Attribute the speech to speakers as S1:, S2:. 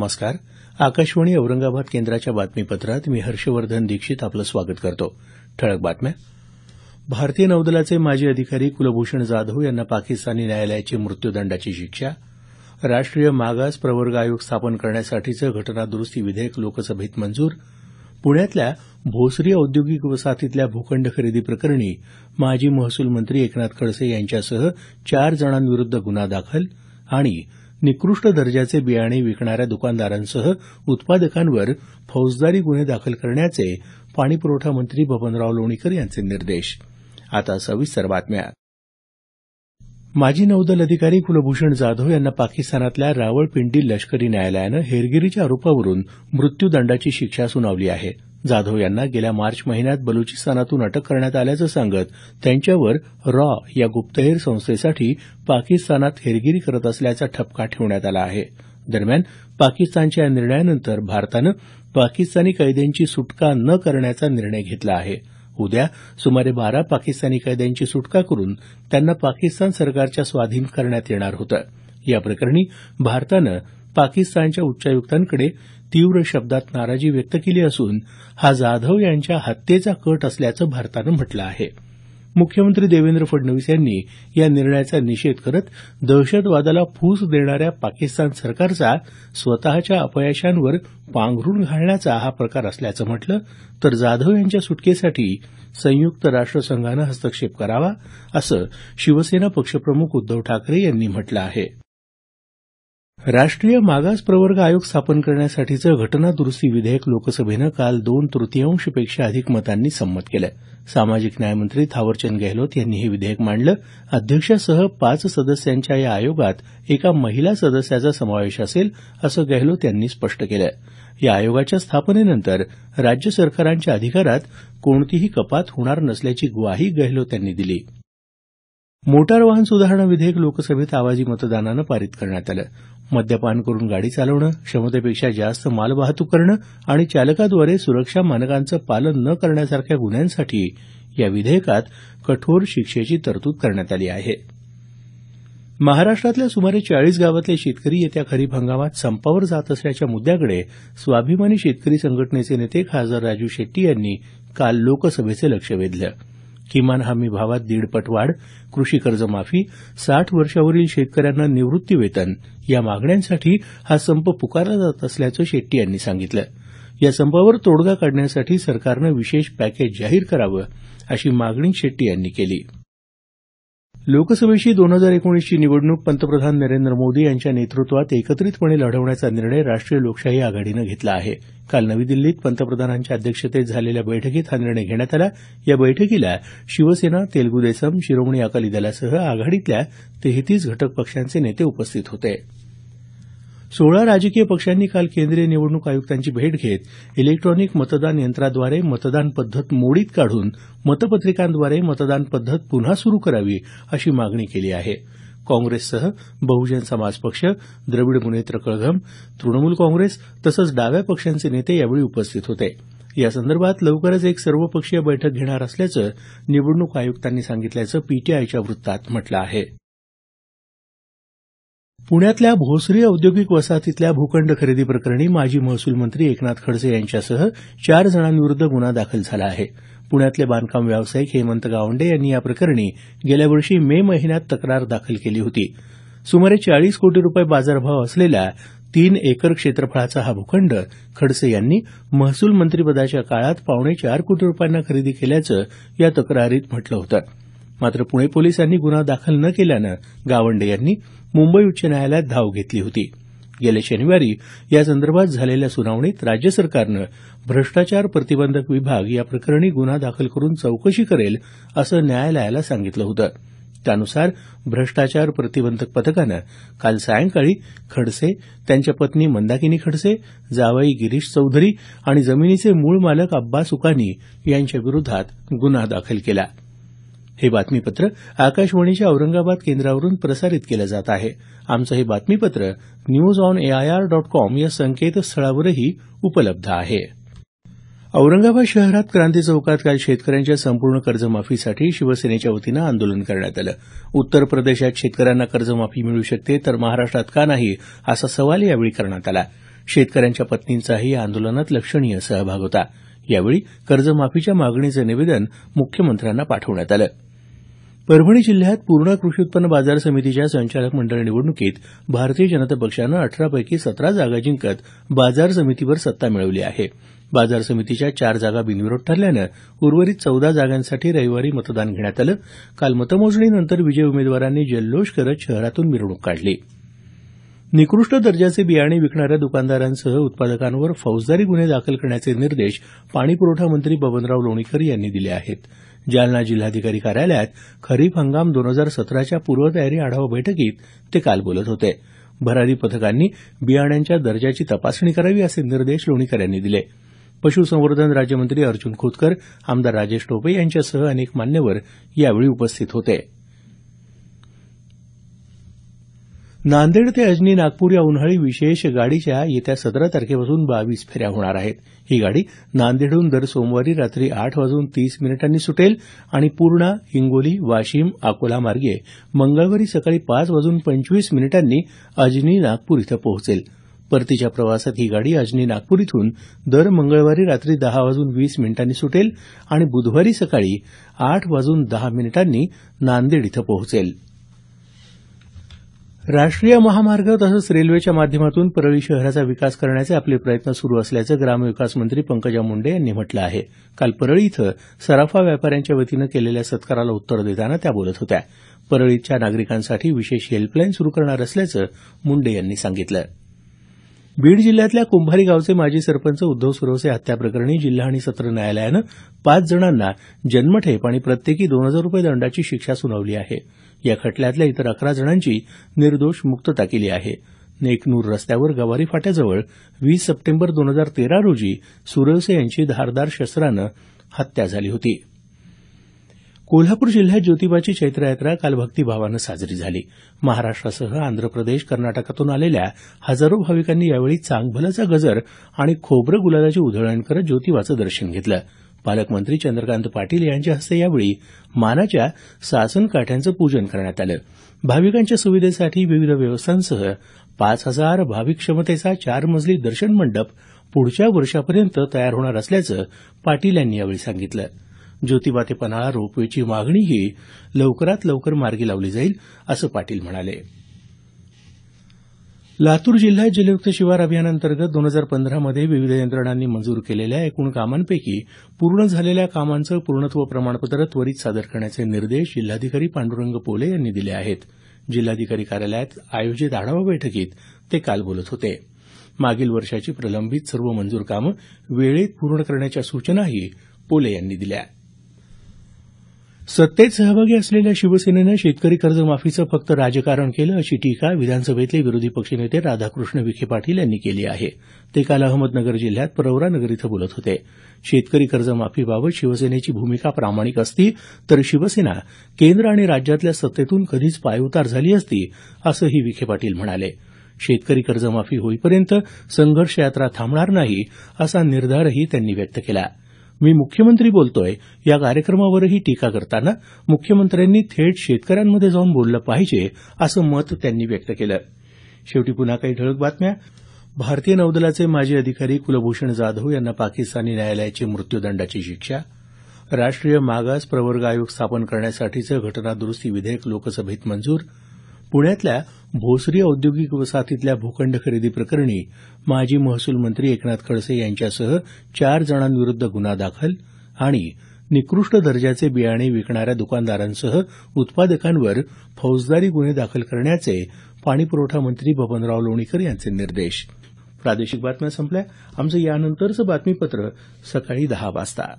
S1: नमस्कार. आकाशवाणी औरंगाबाद केंद्राच्या बातमीपत्रात मी हर्षवर्धन दीक्षित आपलं स्वागत करतो. ठळक बातम्या. भारतीय नौदलाचे माजी अधिकारी कुलभूषण जाधव यांना पाकिस्तानी न्यायालयाची मृत्यूदंडाची शिक्षा. राष्ट्रीय मागास प्रवर्ग आयोग स्थापन करण्यासाठीचं घटना दुरुस्ती विधेयक लोकसभेत मंजूर. पुण्यातल्या भोसरी औद्योगिक वसाहतीतल्या भूखंड खरेदी प्रकरणी माजी महसूल मंत्री एकनाथ खडसे यांच्यासह 4 जणांविरुद्ध गुन्हा दाखल. आणि निकृष्ट दर्जाचे बियाणे विकणाऱ्या दुकानदारांसह उत्पादकांवर फौजदारी गुन्हे दाखल करण्याचे पाणीपुरवठा मंत्री बबनराव लोणीकर यांचे निर्देश. आता सविस्तर बातम्या. माजी नौदल अधिकारी कुलभूषण जाधव यांना पाकिस्तानातल्या रावळपिंडी लष्करी न्यायालयानं हेरगिरीच्या आरोपावरून मृत्यूदंडाची शिक्षा सुनावली आहे. जाधव यांना गेल्या मार्च महिन्यात बलुचिस्तानातून अटक करण्यात आल्याचं सांगत त्यांच्यावर रॉ या गुप्तहेर संस्थेसाठी पाकिस्तानात हेरगिरी करत असल्याचा ठपका ठेवण्यात आला आहे. दरम्यान पाकिस्तानच्या या निर्णयानंतर भारतानं पाकिस्तानी कैद्यांची सुटका न करण्याचा निर्णय घेतला आहे. उद्या सुमारे 12 पाकिस्तानी कैद्यांची सुटका करून त्यांना पाकिस्तान सरकारच्या स्वाधीन करण्यात येणार होतं. या प्रकरणी भारतानं पाकिस्तानच्या उच्चायुक्तांकडे तीव्र शब्दात नाराजी व्यक्त केली असून हा जाधव यांच्या हत्येचा कट असल्याचं भारतानं म्हटलं आहे. मुख्यमंत्री देवेंद्र फडणवीस यांनी या निर्णयाचा निषेध करत दहशतवादाला फूस देणाऱ्या पाकिस्तान सरकारचा स्वतःच्या अपयशांवर पांघरून घालण्याचा हा प्रकार असल्याचं म्हटलं तर जाधव यांच्या सुटकेसाठी संयुक्त राष्ट्रसंघानं हस्तक्षेप करावा असं शिवसेना पक्षप्रमुख उद्धव ठाकरे यांनी म्हटलं आहे. राष्ट्रीय मागास प्रवर्ग आयोग स्थापन करण्यासाठीचं घटना दुरुस्ती विधेयक लोकसभेनं काल 2/3पेक्षा अधिक मतांनी संमत केलं. सामाजिक न्यायमंत्री थावरचंद गेहलोत यांनी हे विधेयक मांडलं. अध्यक्षासह 5 सदस्यांच्या या आयोगात एका महिला सदस्याचा समावेश असेल असं गेहलोत यांनी स्पष्ट केलं. या आयोगाच्या स्थापनेनंतर राज्य सरकारांच्या अधिकारात कोणतीही कपात होणार नसल्याची ग्वाही गेहलोत यांनी दिली. मोटार वाहन सुधारणा विधेयक लोकसभेत आवाजी मतदानानं पारित करण्यात आलं. मद्यपान करून गाडी चालवणं, क्षमतेपेक्षा जास्त मालवाहतूक करणं आणि चालकाद्वारे सुरक्षा मानकांचं पालन न करण्यासारख्या गुन्ह्यांसाठी या विधेयकात कठोर शिक्षेची तरतूद करण्यात आली आहे. महाराष्ट्रातल्या सुमारे 40 गावातले शेतकरी येत्या खरीप हंगामात संपावर जात असल्याच्या मुद्द्याकडे स्वाभिमानी शेतकरी संघटनेचे नेते खासदार राजू शेट्टी यांनी काल लोकसभेचं लक्ष वेधलं. किमान हमी भावात 1.5 वाढ, कृषी कर्जमाफी, 60 वर्षावरील शेतकऱ्यांना निवृत्ती वेतन या मागण्यांसाठी हा संप पुकारला जात असल्याचं शेट्टी यांनी सांगितलं. या संपावर तोडगा काढण्यासाठी सरकारनं विशेष पॅकेज जाहीर करावं अशी मागणी शेट्टी यांनी केली. लोकसभेची 2019ची निवडणूक पंतप्रधान नरेंद्र मोदी यांच्या नेतृत्वात एकत्रितपणे लढवण्याचा निर्णय राष्ट्रीय लोकशाही आघाडीनं घेतला आहे. काल नवी दिल्लीत पंतप्रधानांच्या अध्यक्षतेत झालेल्या बैठकीत हा निर्णय घेण्यात आला. या बैठकीला शिवसेना, तेलुगू देसम, शिरोमणी अकाली दलासह आघाडीतल्या 33 घटक पक्षांचे नेते उपस्थित होते. 16 राजकीय पक्षांनी काल केंद्रीय निवडणूक आयुक्तांची भेट घेत इलेक्ट्रॉनिक मतदान यंत्राद्वारे मतदान पद्धत मोडीत काढून मतपत्रिकांद्वारे मतदान पद्धत पुन्हा सुरू करावी अशी मागणी केली आहे. काँग्रेससह बहुजन समाज पक्ष, द्रविड मुनेत्र कळघम, तृणमूल काँग्रेस तसंच डाव्या पक्षांचे नेते यावेळी उपस्थित होते. यासंदर्भात लवकरच एक सर्वपक्षीय बैठक घेणार असल्याचं निवडणूक आयुक्तांनी सांगितल्याचं पीटीआयच्या वृत्तात म्हटलं आहे. पुण्यातल्या भोसरी औद्योगिक वसाहतीतल्या भूखंड खरेदी प्रकरणी माजी महसूल मंत्री एकनाथ खडसे यांच्यासह 4 जणांविरुद्ध गुन्हा दाखल झाला आहे. पुण्यातले बांधकाम व्यावसायिक हेमंत गावंडे यांनी या प्रकरणी गेल्या वर्षी मे महिन्यात तक्रार दाखल केली होती. सुमारे 40 कोटी रुपये बाजारभाव असलेला 3 एकर क्षेत्रफळाचा हा भूखंड खडसे यांनी महसूल मंत्रिपदाच्या काळात 4.25 कोटी रुपयांना खरेदी केल्याचं या तक्रारीत म्हटलं होतं. मात्र पुणे पोलिसांनी गुन्हा दाखल न केल्यानं गावंडे यांनी मुंबई उच्च न्यायालयात धाव घेतली होती. गेल्या शनिवारी यासंदर्भात झालेल्या सुनावणीत राज्य सरकारनं भ्रष्टाचार प्रतिबंधक विभाग या प्रकरणी गुन्हा दाखल करून चौकशी करेल असं न्यायालयाला सांगितलं होतं. त्यानुसार भ्रष्टाचार प्रतिबंधक पथकानं काल सायंकाळी खडसे, त्यांच्या पत्नी मंदाकिनी खडसे, जावई गिरीश चौधरी आणि जमिनीचे मूळ मालक अब्बास सुकानी यांच्याविरोधात गुन्हा दाखल केला. हे बातमीपत्र आकाशवाणीच्या औरंगाबाद केंद्रावरून प्रसारित केलं जात आहे. आमचं हे बातमीपत्र newsonair.com या संकेतस्थळावरही उपलब्ध आहे. औरंगाबाद शहरात क्रांती चौकात काल शेतकऱ्यांच्या संपूर्ण कर्जमाफीसाठी शिवसेनेच्या वतीनं आंदोलन करण्यात आलं. उत्तर प्रदेशात शेतकऱ्यांना कर्जमाफी मिळू शकते तर महाराष्ट्रात का नाही असा सवाल यावेळी करण्यात आला. शेतकऱ्यांच्या पत्नींचाही या आंदोलनात लक्षणीय सहभाग होता. यावेळी कर्जमाफीच्या मागणीचं निवेदन मुख्यमंत्र्यांना पाठवण्यात आलं. परभणी जिल्ह्यात पूर्णा कृषी उत्पन्न बाजार समितीच्या संचालक मंडळ निवडणुकीत भारतीय जनता पक्षानं 18 पैकी 17 जागा जिंकत बाजार समितीवर सत्ता मिळवली आहे. बाजार समितीच्या 4 जागा बिनविरोध ठरल्यानं उर्वरित 14 जागांसाठी रविवारी मतदान घेण्यात आलं. काल मतमोजणीनंतर विजयी उमेदवारांनी जल्लोष करत शहरातून मिरवणूक काढली. निकृष्ट दर्जाचे बियाणे विकणाऱ्या दुकानदारांसह उत्पादकांवर फौजदारी गुन्हे दाखल करण्याचे निर्देश पाणीपुरवठा मंत्री बबनराव लोणीकर यांनी दिले आहेत. जालना जिल्हाधिकारी कार्यालयात खरीप हंगाम 2017च्या पूर्वतयारी आढावा बैठकीत ते काल बोलत होते. भरारी पथकांनी बियाण्यांच्या दर्जाची तपासणी करावी असे निर्देश लोणीकर यांनी दिले. पशुसंवर्धन राज्यमंत्री अर्जुन खोतकर, आमदार राजेश टोपे यांच्यासह अनेक मान्यवर यावेळी उपस्थित होते. नांदेड ते अजनी नागपूर या उन्हाळी विशेष गाडीच्या येत्या 17 तारखेपासून 22 फेऱ्या होणार आहेत. ही गाडी नांदेडहून दर सोमवारी रात्री 8:30 सुटेल आणि पूर्णा, हिंगोली, वाशिम, अकोला मार्गे मंगळवारी सकाळी 5:25 अजनी नागपूर इथं पोहोचेल. परतीच्या प्रवासात ही गाडी अजनी नागपूर इथून दर मंगळवारी रात्री 10:20 सुटेल आणि बुधवारी सकाळी 8:10 नांदेड इथं पोहोचेल. राष्ट्रीय महामार्ग तसंच रेल्वेच्या माध्यमातून परळी शहराचा विकास करण्याचे आपले प्रयत्न सुरू असल्याचं ग्रामविकास मंत्री पंकजा मुंडे यांनी म्हटलं आहे. काल परळी इथं सराफा व्यापाऱ्यांच्या वतीनं केलेल्या सत्काराला उत्तर देताना त्या बोलत होत्या. परळीच्या नागरिकांसाठी विशेष हेल्पलाईन सुरू करणार असल्याचं मुंडे यांनी सांगितलं. बीड जिल्ह्यातल्या कुंभारी गावचे माजी सरपंच उद्धव सुरवसे हत्याप्रकरणी जिल्हा आणि सत्र न्यायालयानं 5 जणांना जन्मठेप आणि प्रत्येकी ₹2,000 दंडाची शिक्षा सुनावली आहे. या खटल्यातल्या इतर 11 जणांची निर्दोष मुक्तता केली आहे. नेकनूर रस्त्यावर गवारी फाट्याजवळ 20 सप्टेंबर 2013 रोजी सुरवसे यांची धारदार शस्त्रानं हत्या झाली होती. कोल्हापूर जिल्ह्यात ज्योतिबाची चैत्रयात्रा काल भक्तिभावानं साजरी झाली. महाराष्ट्रासह आंध्र प्रदेश, कर्नाटकातून आलेल्या हजारो भाविकांनी यावेळी चांगभलचा गजर आणि खोबरं गुलालाची उधळण करत ज्योतिबाचं दर्शन घेतलं. पालकमंत्री चंद्रकांत पाटील यांच्या हस्ते यावेळी मानाच्या सासन काठ्यांचं पूजन करण्यात आलं. भाविकांच्या सुविधेसाठी विविध व्यवस्थांसह 5,000 भाविक क्षमतेचा 4 मजली दर्शन मंडप पुढच्या वर्षापर्यंत तयार होणार असल्याचं पाटील यांनी यावेळी सांगितलं. ज्योतिबा ते पन्हाळा रोपवेची मागणीही लवकरात लवकर मार्गी लावली जाईल असं पाटील म्हणाले. लातूर जिल्ह्यात जलयुक्त शिवार अभियानांतर्गत 2015 मध्ये विविध यंत्रणांनी मंजूर केलेल्या एकूण कामांपैकी पूर्ण झालेल्या कामांचं पूर्णत्व प्रमाणपत्र त्वरित सादर करण्याचे निर्देश जिल्हाधिकारी पांडुरंग पोले यांनी दिले आहेत. जिल्हाधिकारी कार्यालयात आयोजित आढावा बैठकीत ते काल बोलत होते. मागील वर्षाची प्रलंबित सर्व मंजूर कामं वेळेत पूर्ण करण्याच्या सूचनाही पोले यांनी दिल्या. सत्तेत सहभागी असलेल्या शिवसेनेनं शेतकरी कर्जमाफीचं फक्त राजकारण केलं अशी टीका विधानसभेतले विरोधी पक्षनेते राधाकृष्ण विखे पाटील यांनी केली आहे. ते काल अहमदनगर जिल्ह्यात प्रवरा नगर इथं बोलत होते. शेतकरी कर्जमाफीबाबत शिवसेनेची भूमिका प्रामाणिक असती तर शिवसेना केंद्र आणि राज्यातल्या सत्तेतून कधीच पायउतार झाली असती असंही विखे पाटील म्हणाले. शेतकरी कर्जमाफी होईपर्यंत संघर्ष यात्रा थांबणार नाही असा निर्धारही त्यांनी व्यक्त केला. मी मुख्यमंत्री बोलतोय या कार्यक्रमावरही टीका करताना मुख्यमंत्र्यांनी थेट शेतकऱ्यांमध्ये जाऊन बोललं पाहिजे असं मत त्यांनी व्यक्त केलं. शेवटी पुन्हा काही ठळक बातम्या. भारतीय नौदलाचे माजी अधिकारी कुलभूषण जाधव यांना पाकिस्तानी न्यायालयाची मृत्यूदंडाची शिक्षा. राष्ट्रीय मागास प्रवर्ग आयोग स्थापन करण्यासाठीचं घटना दुरुस्ती विधेयक लोकसभेत मंजूर. पुण्यातल्या भोसरी औद्योगिक वसाहतीतल्या भूखंड खरेदी प्रकरणी माजी महसूल मंत्री एकनाथ खडसे यांच्यासह 4 जणांविरुद्ध गुन्हा दाखल. आणि निकृष्ट दर्जाचे बियाणे विकणाऱ्या दुकानदारांसह उत्पादकांवर फौजदारी गुन्हे दाखल करण्याचे पाणीपुरवठा मंत्री बबनराव लोणीकर यांचे निर्देश. प्रादेशिक बातम्या संपल्या. आमचं यानंतरचं बातमीपत्र सकाळी 10 वाजता.